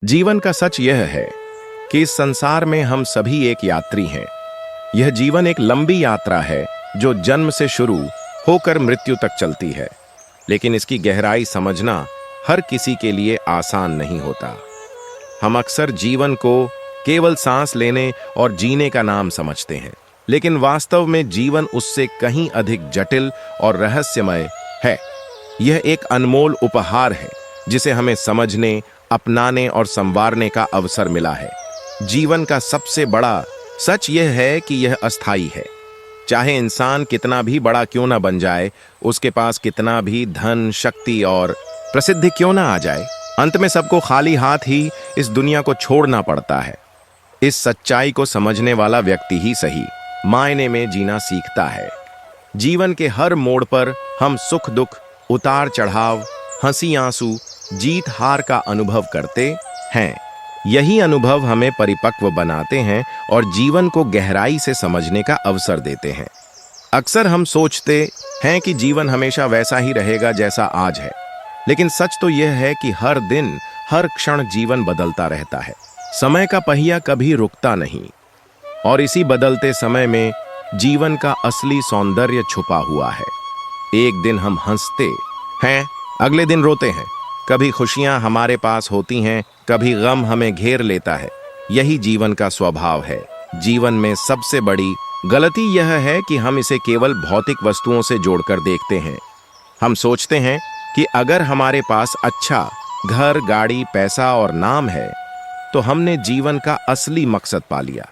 जीवन का सच यह है कि इस संसार में हम सभी एक यात्री हैं। यह जीवन एक लंबी यात्रा है जो जन्म से शुरू होकर मृत्यु तक चलती है, लेकिन इसकी गहराई समझना हर किसी के लिए आसान नहीं होता। हम अक्सर जीवन को केवल सांस लेने और जीने का नाम समझते हैं, लेकिन वास्तव में जीवन उससे कहीं अधिक जटिल और रहस्यमय है। यह एक अनमोल उपहार है जिसे हमें समझने, अपनाने और संवारने का अवसर मिला है। जीवन का सबसे बड़ा सच यह है कि यह अस्थायी है। चाहे इंसान कितना भी बड़ा क्यों ना बन जाए, उसके पास कितना भी धन, शक्ति और प्रसिद्धि क्यों ना आ जाए, अंत में सबको खाली हाथ ही इस दुनिया को छोड़ना पड़ता है। इस सच्चाई को समझने वाला व्यक्ति ही सही मायने में जीना सीखता है। जीवन के हर मोड़ पर हम सुख दुख, उतार चढ़ाव, हंसी आंसू, जीत हार का अनुभव करते हैं। यही अनुभव हमें परिपक्व बनाते हैं और जीवन को गहराई से समझने का अवसर देते हैं। अक्सर हम सोचते हैं कि जीवन हमेशा वैसा ही रहेगा जैसा आज है, लेकिन सच तो यह है कि हर दिन, हर क्षण जीवन बदलता रहता है। समय का पहिया कभी रुकता नहीं और इसी बदलते समय में जीवन का असली सौंदर्य छुपा हुआ है। एक दिन हम हंसते हैं, अगले दिन रोते हैं। कभी खुशियां हमारे पास होती हैं, कभी गम हमें घेर लेता है। यही जीवन का स्वभाव है। जीवन में सबसे बड़ी गलती यह है कि हम इसे केवल भौतिक वस्तुओं से जोड़कर देखते हैं। हम सोचते हैं कि अगर हमारे पास अच्छा घर, गाड़ी, पैसा और नाम है तो हमने जीवन का असली मकसद पा लिया।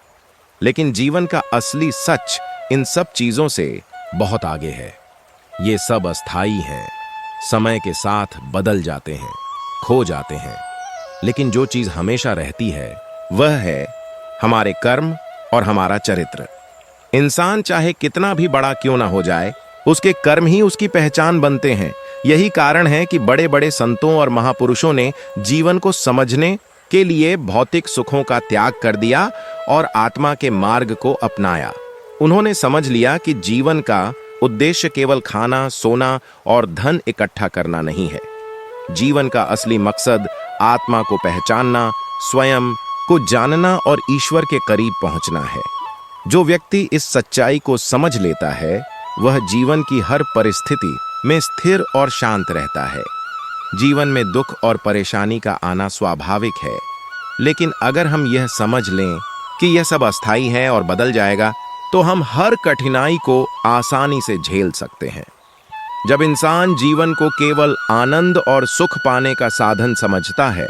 लेकिन जीवन का असली सच इन सब चीजों से बहुत आगे है। ये सब अस्थाई हैं, समय के साथ बदल जाते हैं, खो जाते हैं, लेकिन जो चीज हमेशा रहती है वह है हमारे कर्म और हमारा चरित्र। इंसान चाहे कितना भी बड़ा क्यों ना हो जाए, उसके कर्म ही उसकी पहचान बनते हैं। यही कारण है कि बड़े बड़े संतों और महापुरुषों ने जीवन को समझने के लिए भौतिक सुखों का त्याग कर दिया और आत्मा के मार्ग को अपनाया। उन्होंने समझ लिया कि जीवन का उद्देश्य केवल खाना, सोना और धन इकट्ठा करना नहीं है। जीवन का असली मकसद आत्मा को पहचानना, स्वयं को जानना और ईश्वर के करीब पहुंचना है। जो व्यक्ति इस सच्चाई को समझ लेता है, वह जीवन की हर परिस्थिति में स्थिर और शांत रहता है। जीवन में दुख और परेशानी का आना स्वाभाविक है, लेकिन अगर हम यह समझ लें कि यह सब अस्थाई है और बदल जाएगा, तो हम हर कठिनाई को आसानी से झेल सकते हैं। जब इंसान जीवन को केवल आनंद और सुख पाने का साधन समझता है,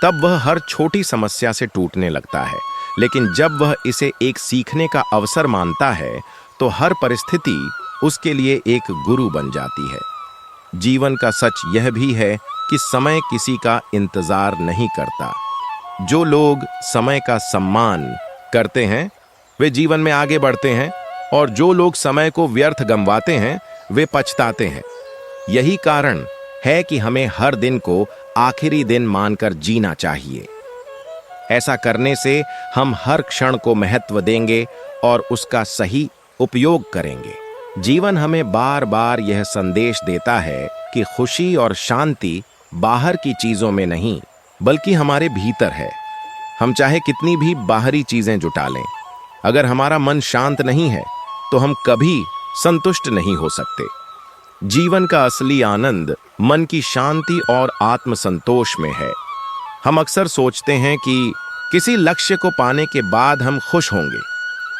तब वह हर छोटी समस्या से टूटने लगता है। लेकिन जब वह इसे एक सीखने का अवसर मानता है, तो हर परिस्थिति उसके लिए एक गुरु बन जाती है। जीवन का सच यह भी है कि समय किसी का इंतजार नहीं करता। जो लोग समय का सम्मान करते हैं वे जीवन में आगे बढ़ते हैं, और जो लोग समय को व्यर्थ गंवाते हैं वे पछताते हैं। यही कारण है कि हमें हर दिन को आखिरी दिन मानकर जीना चाहिए। ऐसा करने से हम हर क्षण को महत्व देंगे और उसका सही उपयोग करेंगे। जीवन हमें बार बार यह संदेश देता है कि खुशी और शांति बाहर की चीजों में नहीं, बल्कि हमारे भीतर है। हम चाहे कितनी भी बाहरी चीजें जुटा लें, अगर हमारा मन शांत नहीं है तो हम कभी संतुष्ट नहीं हो सकते। जीवन का असली आनंद मन की शांति और आत्मसंतोष में है। हम अक्सर सोचते हैं कि किसी लक्ष्य को पाने के बाद हम खुश होंगे,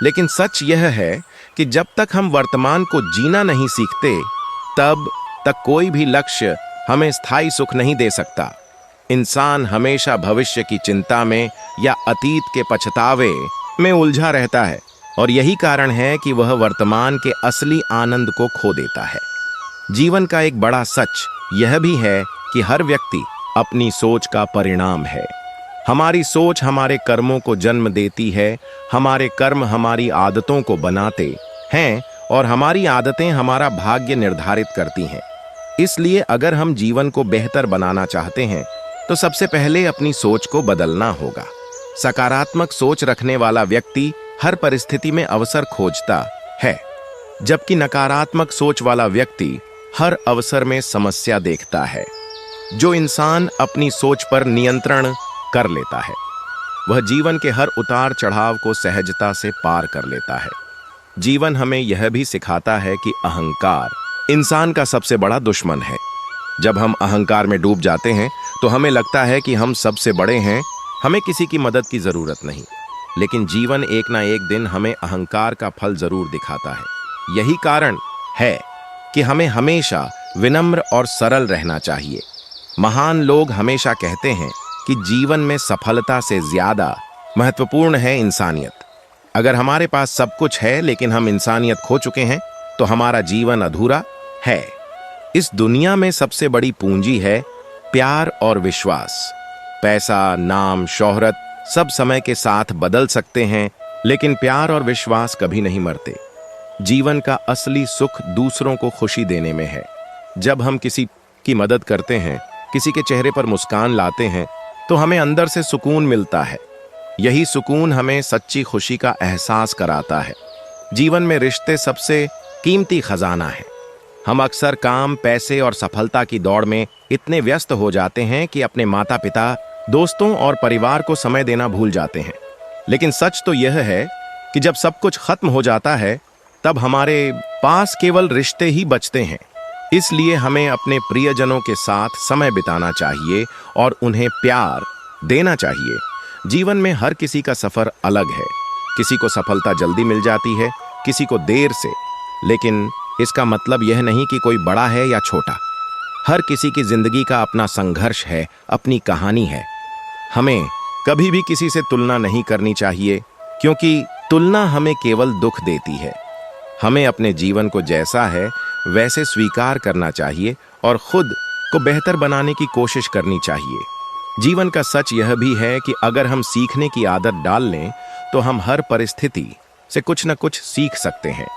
लेकिन सच यह है कि जब तक हम वर्तमान को जीना नहीं सीखते, तब तक कोई भी लक्ष्य हमें स्थायी सुख नहीं दे सकता। इंसान हमेशा भविष्य की चिंता में या अतीत के पछतावे में उलझा रहता है, और यही कारण है कि वह वर्तमान के असली आनंद को खो देता है। जीवन का एक बड़ा सच यह भी है कि हर व्यक्ति अपनी सोच का परिणाम है। हमारी सोच हमारे कर्मों को जन्म देती है, हमारे कर्म हमारी आदतों को बनाते हैं और हमारी आदतें हमारा भाग्य निर्धारित करती हैं। इसलिए अगर हम जीवन को बेहतर बनाना चाहते हैं, तो सबसे पहले अपनी सोच को बदलना होगा। सकारात्मक सोच रखने वाला व्यक्ति हर परिस्थिति में अवसर खोजता है, जबकि नकारात्मक सोच वाला व्यक्ति हर अवसर में समस्या देखता है। जो इंसान अपनी सोच पर नियंत्रण कर लेता है। वह जीवन के हर उतार चढ़ाव को सहजता से पार कर लेता है। जीवन हमें यह भी सिखाता है कि अहंकार इंसान का सबसे बड़ा दुश्मन है। जब हम अहंकार में डूब जाते हैं तो हमें लगता है कि हम सबसे बड़े हैं, हमें किसी की मदद की जरूरत नहीं। लेकिन जीवन एक ना एक दिन हमें अहंकार का फल जरूर दिखाता है। यही कारण है कि हमें हमेशा विनम्र और सरल रहना चाहिए। महान लोग हमेशा कहते हैं कि जीवन में सफलता से ज्यादा महत्वपूर्ण है इंसानियत। अगर हमारे पास सब कुछ है लेकिन हम इंसानियत खो चुके हैं तो हमारा जीवन अधूरा है। इस दुनिया में सबसे बड़ी पूंजी है प्यार और विश्वास। पैसा, नाम, शोहरत सब समय के साथ बदल सकते हैं, लेकिन प्यार और विश्वास कभी नहीं मरते। जीवन का असली सुख दूसरों को खुशी देने में है। जब हम किसी की मदद करते हैं, किसी के चेहरे पर मुस्कान लाते हैं, तो हमें अंदर से सुकून मिलता है। यही सुकून हमें सच्ची खुशी का एहसास कराता है। जीवन में रिश्ते सबसे कीमती खजाना है। हम अक्सर काम, पैसे और सफलता की दौड़ में इतने व्यस्त हो जाते हैं कि अपने माता पिता, दोस्तों और परिवार को समय देना भूल जाते हैं। लेकिन सच तो यह है कि जब सब कुछ खत्म हो जाता है तब हमारे पास केवल रिश्ते ही बचते हैं। इसलिए हमें अपने प्रियजनों के साथ समय बिताना चाहिए और उन्हें प्यार देना चाहिए। जीवन में हर किसी का सफर अलग है। किसी को सफलता जल्दी मिल जाती है, किसी को देर से। लेकिन इसका मतलब यह नहीं कि कोई बड़ा है या छोटा। हर किसी की जिंदगी का अपना संघर्ष है, अपनी कहानी है। हमें कभी भी किसी से तुलना नहीं करनी चाहिए, क्योंकि तुलना हमें केवल दुख देती है। हमें अपने जीवन को जैसा है वैसे स्वीकार करना चाहिए और खुद को बेहतर बनाने की कोशिश करनी चाहिए। जीवन का सच यह भी है कि अगर हम सीखने की आदत डाल लें तो हम हर परिस्थिति से कुछ न कुछ सीख सकते हैं।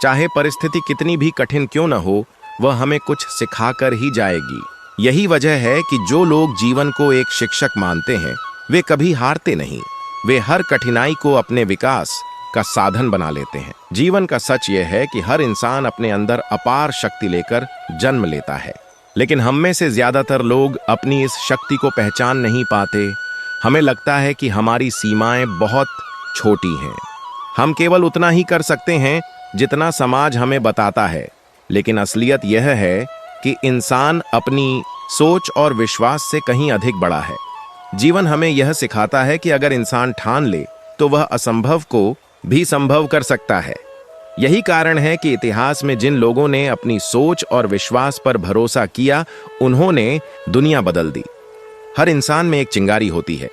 चाहे परिस्थिति कितनी भी कठिन क्यों न हो, वह हमें कुछ सिखाकर ही जाएगी। यही वजह है कि जो लोग जीवन को एक शिक्षक मानते हैं वे कभी हारते नहीं। वे हर कठिनाई को अपने विकास का साधन बना लेते हैं। जीवन का सच यह है कि हर इंसान अपने अंदर अपार शक्ति लेकर जन्म लेता है, लेकिन हम में से ज्यादातर लोग अपनी इस शक्ति को पहचान नहीं पाते। हमें लगता है कि हमारी सीमाएं बहुत छोटी हैं। हम केवल उतना ही कर सकते हैं जितना समाज हमें बताता है। लेकिन असलियत यह है कि इंसान अपनी सोच और विश्वास से कहीं अधिक बड़ा है। जीवन हमें यह सिखाता है कि अगर इंसान ठान ले तो वह असंभव को भी संभव कर सकता है। यही कारण है कि इतिहास में जिन लोगों ने अपनी सोच और विश्वास पर भरोसा किया, उन्होंने दुनिया बदल दी। हर इंसान में एक चिंगारी होती है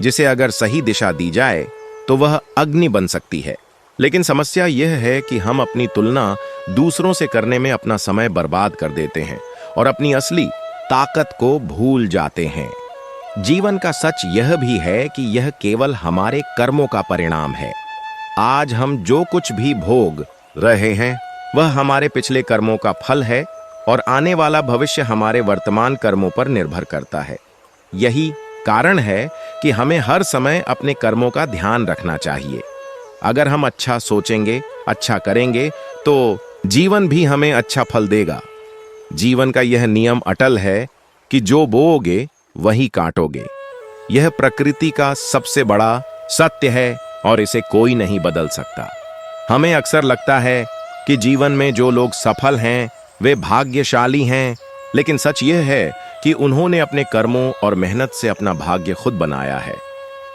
जिसे अगर सही दिशा दी जाए तो वह अग्नि बन सकती है। लेकिन समस्या यह है कि हम अपनी तुलना दूसरों से करने में अपना समय बर्बाद कर देते हैं और अपनी असली ताकत को भूल जाते हैं। जीवन का सच यह भी है कि यह केवल हमारे कर्मों का परिणाम है। आज हम जो कुछ भी भोग रहे हैं वह हमारे पिछले कर्मों का फल है और आने वाला भविष्य हमारे वर्तमान कर्मों पर निर्भर करता है। यही कारण है कि हमें हर समय अपने कर्मों का ध्यान रखना चाहिए। अगर हम अच्छा सोचेंगे, अच्छा करेंगे तो जीवन भी हमें अच्छा फल देगा। जीवन का यह नियम अटल है कि जो बोओगे वही काटोगे। यह प्रकृति का सबसे बड़ा सत्य है और इसे कोई नहीं बदल सकता। हमें अक्सर लगता है कि जीवन में जो लोग सफल हैं वे भाग्यशाली हैं, लेकिन सच यह है कि उन्होंने अपने कर्मों और मेहनत से अपना भाग्य खुद बनाया है।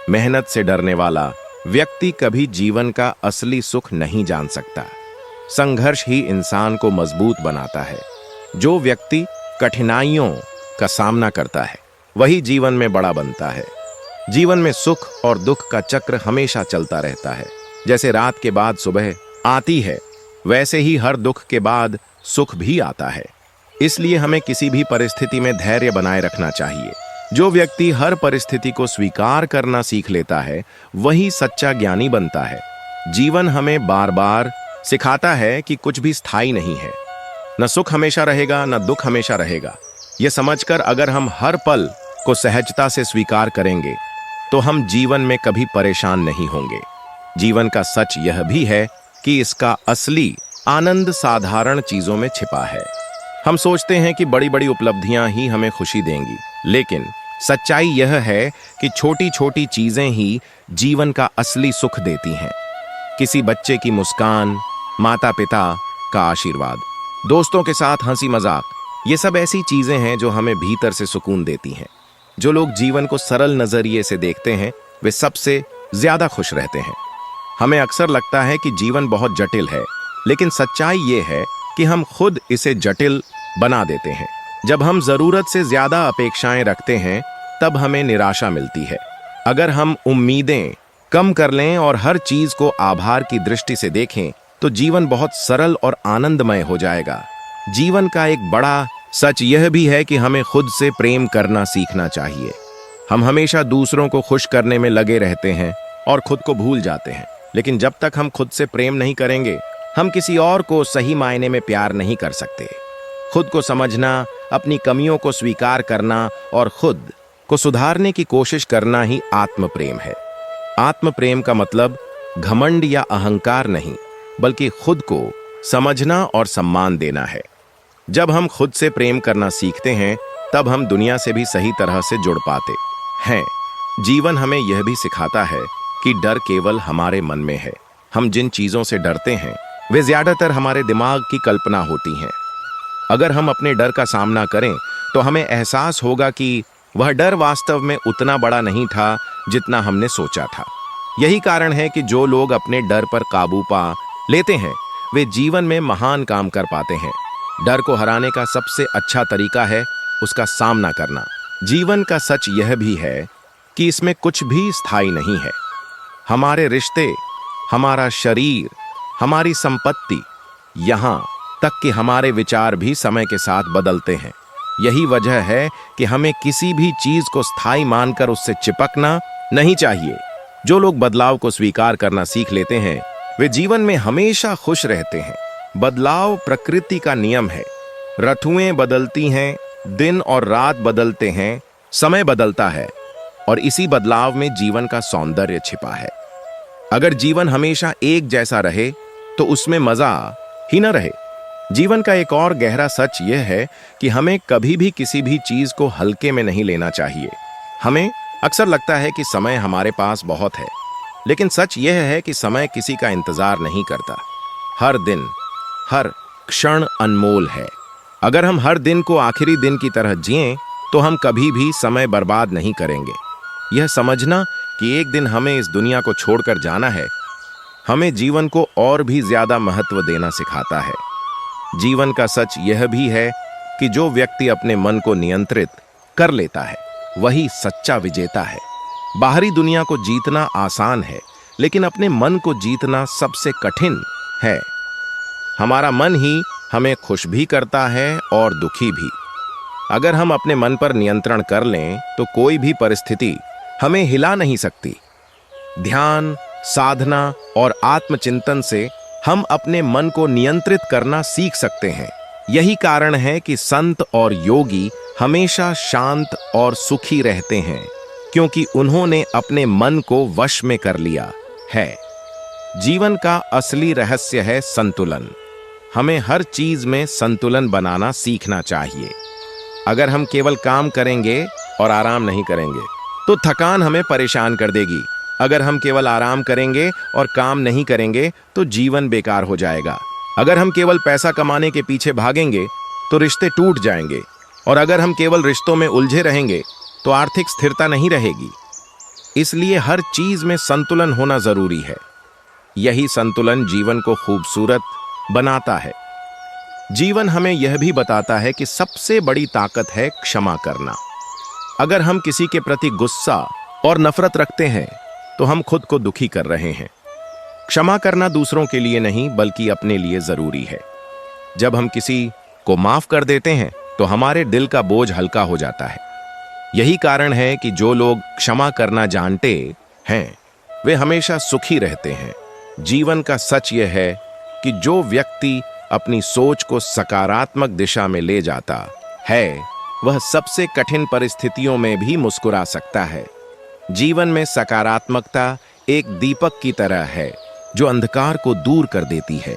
मेहनत से डरने वाला व्यक्ति कभी जीवन का असली सुख नहीं जान सकता। संघर्ष ही इंसान को मजबूत बनाता है। जो व्यक्ति कठिनाइयों का सामना करता है वही जीवन में बड़ा बनता है। जीवन में सुख और दुख का चक्र हमेशा चलता रहता है। जैसे रात के बाद सुबह आती है, वैसे ही हर दुख के बाद सुख भी आता है। इसलिए हमें किसी भी परिस्थिति में धैर्य बनाए रखना चाहिए। जो व्यक्ति हर परिस्थिति को स्वीकार करना सीख लेता है वही सच्चा ज्ञानी बनता है। जीवन हमें बार बार सिखाता है कि कुछ भी स्थायी नहीं है। न सुख हमेशा रहेगा, न दुख हमेशा रहेगा। यह समझकर अगर हम हर पल को सहजता से स्वीकार करेंगे तो हम जीवन में कभी परेशान नहीं होंगे। जीवन का सच यह भी है कि इसका असली आनंद साधारण चीजों में छिपा है। हम सोचते हैं कि बड़ी बड़ी उपलब्धियां ही हमें खुशी देंगी, लेकिन सच्चाई यह है कि छोटी छोटी चीजें ही जीवन का असली सुख देती हैं। किसी बच्चे की मुस्कान, माता पिता का आशीर्वाद, दोस्तों के साथ हंसी मजाक, ये सब ऐसी चीजें हैं जो हमें भीतर से सुकून देती हैं। जो लोग जीवन को सरल नजरिए से देखते हैं वे सबसे ज्यादा खुश रहते हैं। हमें अक्सर लगता है कि जीवन बहुत जटिल है, लेकिन सच्चाई ये है कि हम खुद इसे जटिल बना देते हैं। जब हम जरूरत से ज्यादा अपेक्षाएं रखते हैं तब हमें निराशा मिलती है। अगर हम उम्मीदें कम कर लें और हर चीज को आभार की दृष्टि से देखें तो जीवन बहुत सरल और आनंदमय हो जाएगा। जीवन का एक बड़ा सच यह भी है कि हमें खुद से प्रेम करना सीखना चाहिए। हम हमेशा दूसरों को खुश करने में लगे रहते हैं और खुद को भूल जाते हैं, लेकिन जब तक हम खुद से प्रेम नहीं करेंगे हम किसी और को सही मायने में प्यार नहीं कर सकते। खुद को समझना, अपनी कमियों को स्वीकार करना और खुद को सुधारने की कोशिश करना ही आत्म प्रेम है। आत्म प्रेम का मतलब घमंड या अहंकार नहीं, बल्कि खुद को समझना और सम्मान देना है। जब हम खुद से प्रेम करना सीखते हैं तब हम दुनिया से भी सही तरह से जुड़ पाते हैं। जीवन हमें यह भी सिखाता है कि डर केवल हमारे मन में है। हम जिन चीजों से डरते हैं वे ज्यादातर हमारे दिमाग की कल्पना होती हैं। अगर हम अपने डर का सामना करें तो हमें एहसास होगा कि वह डर वास्तव में उतना बड़ा नहीं था जितना हमने सोचा था। यही कारण है कि जो लोग अपने डर पर काबू पा लेते हैं वे जीवन में महान काम कर पाते हैं। डर को हराने का सबसे अच्छा तरीका है उसका सामना करना। जीवन का सच यह भी है कि इसमें कुछ भी स्थायी नहीं है। हमारे रिश्ते, हमारा शरीर, हमारी संपत्ति, यहाँ तक कि हमारे विचार भी समय के साथ बदलते हैं। यही वजह है कि हमें किसी भी चीज को स्थायी मानकर उससे चिपकना नहीं चाहिए। जो लोग बदलाव को स्वीकार करना सीख लेते हैं वे जीवन में हमेशा खुश रहते हैं। बदलाव प्रकृति का नियम है। ऋतुएं बदलती हैं, दिन और रात बदलते हैं, समय बदलता है और इसी बदलाव में जीवन का सौंदर्य छिपा है। अगर जीवन हमेशा एक जैसा रहे तो उसमें मजा ही न रहे। जीवन का एक और गहरा सच यह है कि हमें कभी भी किसी भी चीज को हल्के में नहीं लेना चाहिए। हमें अक्सर लगता है कि समय हमारे पास बहुत है, लेकिन सच यह है कि समय किसी का इंतजार नहीं करता। हर दिन, हर क्षण अनमोल है। अगर हम हर दिन को आखिरी दिन की तरह जिएं तो हम कभी भी समय बर्बाद नहीं करेंगे। यह समझना कि एक दिन हमें इस दुनिया को छोड़कर जाना है हमें जीवन को और भी ज्यादा महत्व देना सिखाता है। जीवन का सच यह भी है कि जो व्यक्ति अपने मन को नियंत्रित कर लेता है वही सच्चा विजेता है। बाहरी दुनिया को जीतना आसान है, लेकिन अपने मन को जीतना सबसे कठिन है। हमारा मन ही हमें खुश भी करता है और दुखी भी। अगर हम अपने मन पर नियंत्रण कर लें तो कोई भी परिस्थिति हमें हिला नहीं सकती। ध्यान, साधना और आत्मचिंतन से हम अपने मन को नियंत्रित करना सीख सकते हैं। यही कारण है कि संत और योगी हमेशा शांत और सुखी रहते हैं, क्योंकि उन्होंने अपने मन को वश में कर लिया है। जीवन का असली रहस्य है संतुलन। हमें हर चीज में संतुलन बनाना सीखना चाहिए। अगर हम केवल काम करेंगे और आराम नहीं करेंगे तो थकान हमें परेशान कर देगी। अगर हम केवल आराम करेंगे और काम नहीं करेंगे तो जीवन बेकार हो जाएगा। अगर हम केवल पैसा कमाने के पीछे भागेंगे तो रिश्ते टूट जाएंगे, और अगर हम केवल रिश्तों में उलझे रहेंगे तो आर्थिक स्थिरता नहीं रहेगी। इसलिए हर चीज में संतुलन होना जरूरी है। यही संतुलन जीवन को खूबसूरत बनाता है। जीवन हमें यह भी बताता है कि सबसे बड़ी ताकत है क्षमा करना। अगर हम किसी के प्रति गुस्सा और नफरत रखते हैं तो हम खुद को दुखी कर रहे हैं। क्षमा करना दूसरों के लिए नहीं बल्कि अपने लिए जरूरी है। जब हम किसी को माफ कर देते हैं तो हमारे दिल का बोझ हल्का हो जाता है। यही कारण है कि जो लोग क्षमा करना जानते हैं वे हमेशा सुखी रहते हैं। जीवन का सच यह है कि जो व्यक्ति अपनी सोच को सकारात्मक दिशा में ले जाता है वह सबसे कठिन परिस्थितियों में भी मुस्कुरा सकता है। जीवन में सकारात्मकता एक दीपक की तरह है जो अंधकार को दूर कर देती है।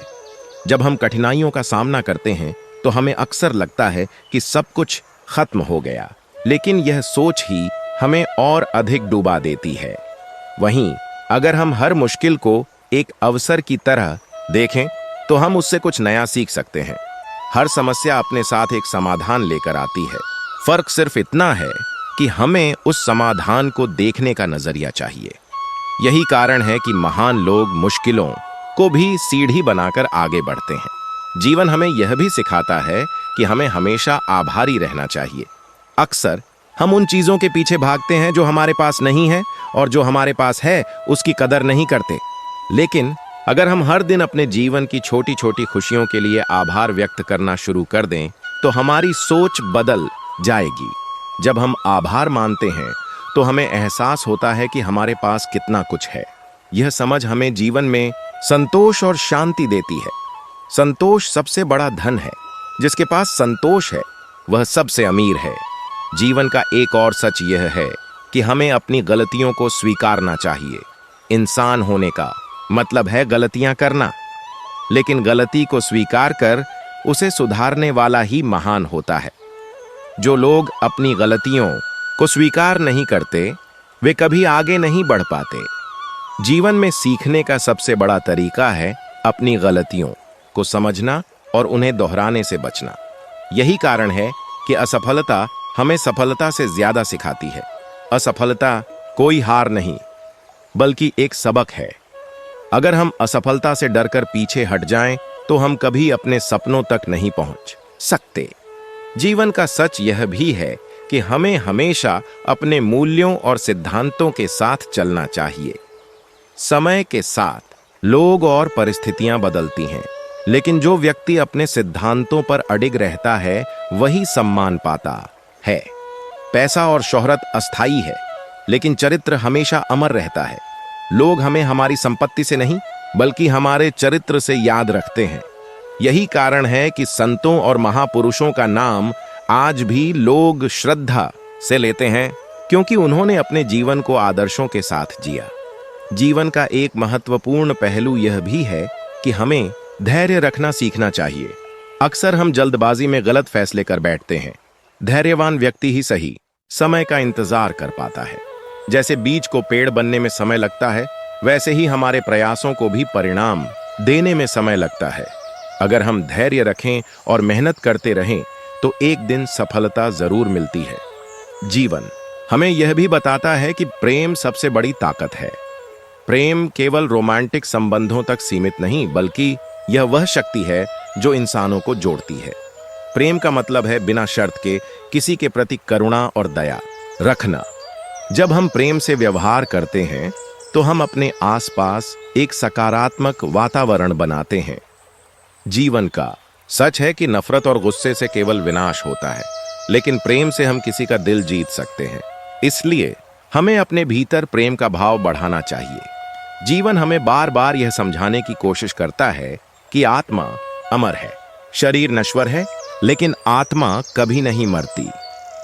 जब हम कठिनाइयों का सामना करते हैं तो हमें अक्सर लगता है कि सब कुछ खत्म हो गया, लेकिन यह सोच ही हमें और अधिक डूबा देती है। वहीं अगर हम हर मुश्किल को एक अवसर की तरह देखें तो हम उससे कुछ नया सीख सकते हैं। हर समस्या अपने साथ एक समाधान लेकर आती है। फर्क सिर्फ इतना है कि हमें उस समाधान को देखने का नजरिया चाहिए। यही कारण है कि महान लोग मुश्किलों को भी सीढ़ी बनाकर आगे बढ़ते हैं। जीवन हमें यह भी सिखाता है कि हमें हमेशा आभारी रहना चाहिए। अक्सर हम उन चीजों के पीछे भागते हैं जो हमारे पास नहीं है, और जो हमारे पास है उसकी कदर नहीं करते। लेकिन अगर हम हर दिन अपने जीवन की छोटी छोटी खुशियों के लिए आभार व्यक्त करना शुरू कर दें तो हमारी सोच बदल जाएगी। जब हम आभार मानते हैं तो हमें एहसास होता है कि हमारे पास कितना कुछ है। यह समझ हमें जीवन में संतोष और शांति देती है। संतोष सबसे बड़ा धन है। जिसके पास संतोष है वह सबसे अमीर है। जीवन का एक और सच यह है कि हमें अपनी गलतियों को स्वीकारना चाहिए। इंसान होने का मतलब है गलतियां करना, लेकिन गलती को स्वीकार कर उसे सुधारने वाला ही महान होता है। जो लोग अपनी गलतियों को स्वीकार नहीं करते वे कभी आगे नहीं बढ़ पाते। जीवन में सीखने का सबसे बड़ा तरीका है अपनी गलतियों को समझना और उन्हें दोहराने से बचना। यही कारण है कि असफलता हमें सफलता से ज्यादा सिखाती है। असफलता कोई हार नहीं बल्कि एक सबक है। अगर हम असफलता से डरकर पीछे हट जाएं तो हम कभी अपने सपनों तक नहीं पहुंच सकते। जीवन का सच यह भी है कि हमें हमेशा अपने मूल्यों और सिद्धांतों के साथ चलना चाहिए। समय के साथ लोग और परिस्थितियां बदलती हैं, लेकिन जो व्यक्ति अपने सिद्धांतों पर अडिग रहता है वही सम्मान पाता है। पैसा और शोहरत अस्थाई है, लेकिन चरित्र हमेशा अमर रहता है। लोग हमें हमारी संपत्ति से नहीं बल्कि हमारे चरित्र से याद रखते हैं। यही कारण है कि संतों और महापुरुषों का नाम आज भी लोग श्रद्धा से लेते हैं, क्योंकि उन्होंने अपने जीवन को आदर्शों के साथ जिया। जीवन का एक महत्वपूर्ण पहलू यह भी है कि हमें धैर्य रखना सीखना चाहिए। अक्सर हम जल्दबाजी में गलत फैसले कर बैठते हैं। धैर्यवान व्यक्ति ही सही समय का इंतजार कर पाता है। जैसे बीज को पेड़ बनने में समय लगता है, वैसे ही हमारे प्रयासों को भी परिणाम देने में समय लगता है। अगर हम धैर्य रखें और मेहनत करते रहें तो एक दिन सफलता जरूर मिलती है। जीवन हमें यह भी बताता है कि प्रेम सबसे बड़ी ताकत है। प्रेम केवल रोमांटिक संबंधों तक सीमित नहीं बल्कि यह वह शक्ति है जो इंसानों को जोड़ती है। प्रेम का मतलब है बिना शर्त के किसी के प्रति करुणा और दया रखना। जब हम प्रेम से व्यवहार करते हैं तो हम अपने आसपास एक सकारात्मक वातावरण बनाते हैं। जीवन का सच है कि नफरत और गुस्से से केवल विनाश होता है, लेकिन प्रेम से हम किसी का दिल जीत सकते हैं। इसलिए हमें अपने भीतर प्रेम का भाव बढ़ाना चाहिए। जीवन हमें बार बार यह समझाने की कोशिश करता है कि आत्मा अमर है, शरीर नश्वर है, लेकिन आत्मा कभी नहीं मरती।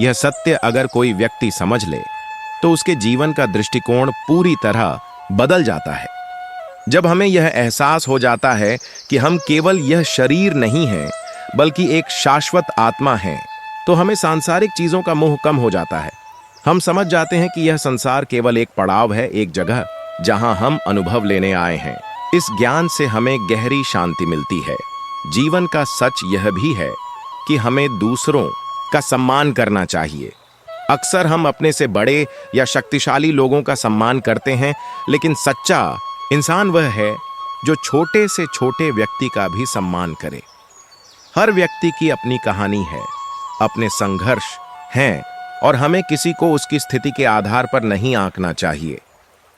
यह सत्य अगर कोई व्यक्ति समझ ले तो उसके जीवन का दृष्टिकोण पूरी तरह बदल जाता है। जब हमें यह एहसास हो जाता है कि हम केवल यह शरीर नहीं हैं बल्कि एक शाश्वत आत्मा हैं, तो हमें सांसारिक चीजों का मोह कम हो जाता है। हम समझ जाते हैं कि यह संसार केवल एक पड़ाव है, एक जगह जहां हम अनुभव लेने आए हैं। इस ज्ञान से हमें गहरी शांति मिलती है। जीवन का सच यह भी है कि हमें दूसरों का सम्मान करना चाहिए। अक्सर हम अपने से बड़े या शक्तिशाली लोगों का सम्मान करते हैं, लेकिन सच्चा इंसान वह है जो छोटे से छोटे व्यक्ति का भी सम्मान करे। हर व्यक्ति की अपनी कहानी है, अपने संघर्ष हैं, और हमें किसी को उसकी स्थिति के आधार पर नहीं आंकना चाहिए।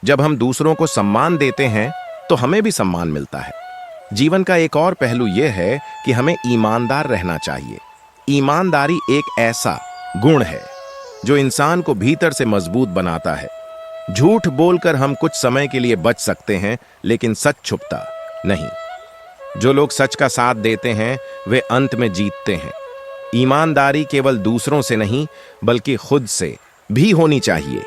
जब हम दूसरों को सम्मान देते हैं तो हमें भी सम्मान मिलता है। जीवन का एक और पहलू यह है कि हमें ईमानदार रहना चाहिए। ईमानदारी एक ऐसा गुण है जो इंसान को भीतर से मजबूत बनाता है। झूठ बोलकर हम कुछ समय के लिए बच सकते हैं, लेकिन सच छुपता नहीं। जो लोग सच का साथ देते हैं वे अंत में जीतते हैं। ईमानदारी केवल दूसरों से नहीं बल्कि खुद से भी होनी चाहिए।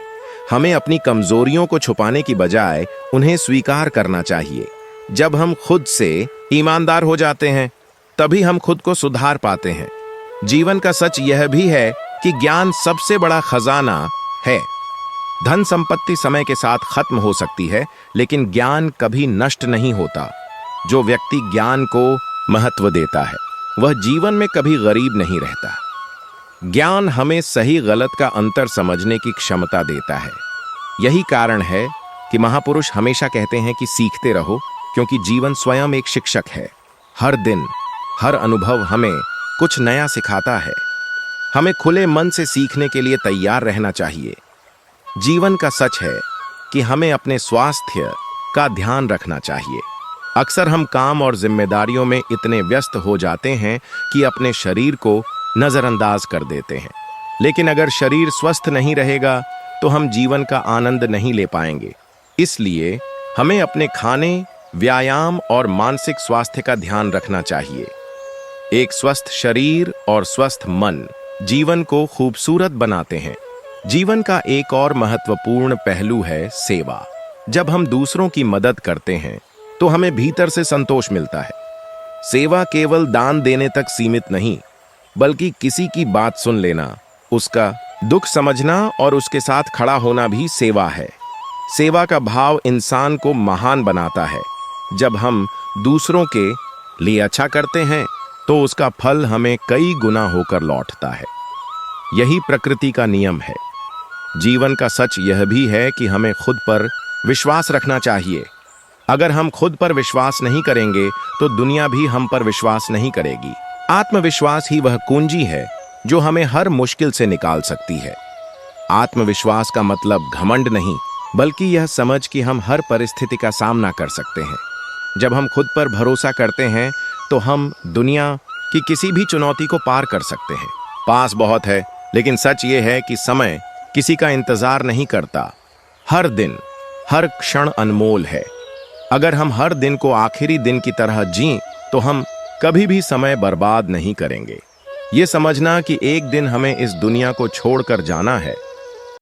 हमें अपनी कमजोरियों को छुपाने की बजाय उन्हें स्वीकार करना चाहिए। जब हम खुद से ईमानदार हो जाते हैं तभी हम खुद को सुधार पाते हैं। जीवन का सच यह भी है कि ज्ञान सबसे बड़ा खजाना है। धन संपत्ति समय के साथ खत्म हो सकती है, लेकिन ज्ञान कभी नष्ट नहीं होता। जो व्यक्ति ज्ञान को महत्व देता है वह जीवन में कभी गरीब नहीं रहता। ज्ञान हमें सही गलत का अंतर समझने की क्षमता देता है। यही कारण है कि महापुरुष हमेशा कहते हैं कि सीखते रहो, क्योंकि जीवन स्वयं एक शिक्षक है। हर दिन हर अनुभव हमें कुछ नया सिखाता है। हमें खुले मन से सीखने के लिए तैयार रहना चाहिए। जीवन का सच है कि हमें अपने स्वास्थ्य का ध्यान रखना चाहिए। अक्सर हम काम और जिम्मेदारियों में इतने व्यस्त हो जाते हैं कि अपने शरीर को नजरअंदाज कर देते हैं। लेकिन अगर शरीर स्वस्थ नहीं रहेगा तो हम जीवन का आनंद नहीं ले पाएंगे। इसलिए हमें अपने खाने, व्यायाम और मानसिक स्वास्थ्य का ध्यान रखना चाहिए। एक स्वस्थ शरीर और स्वस्थ मन जीवन को खूबसूरत बनाते हैं। जीवन का एक और महत्वपूर्ण पहलू है सेवा। जब हम दूसरों की मदद करते हैं तो हमें भीतर से संतोष मिलता है। सेवा केवल दान देने तक सीमित नहीं, बल्कि किसी की बात सुन लेना, उसका दुख समझना और उसके साथ खड़ा होना भी सेवा है। सेवा का भाव इंसान को महान बनाता है। जब हम दूसरों के लिए अच्छा करते हैं तो उसका फल हमें कई गुना होकर लौटता है। यही प्रकृति का नियम है। जीवन का सच यह भी है कि हमें खुद पर विश्वास रखना चाहिए। अगर हम खुद पर विश्वास नहीं करेंगे तो दुनिया भी हम पर विश्वास नहीं करेगी। आत्मविश्वास ही वह कुंजी है जो हमें हर मुश्किल से निकाल सकती है। आत्मविश्वास का मतलब घमंड नहीं, बल्कि यह समझ कि हम हर परिस्थिति का सामना कर सकते हैं। जब हम खुद पर भरोसा करते हैं तो हम दुनिया की किसी भी चुनौती को पार कर सकते हैं। पास बहुत है, लेकिन सच ये है कि समय किसी का इंतजार नहीं करता। हर दिन हर क्षण अनमोल है। अगर हम हर दिन को आखिरी दिन की तरह जीं तो हम कभी भी समय बर्बाद नहीं करेंगे। ये समझना कि एक दिन हमें इस दुनिया को छोड़कर जाना है,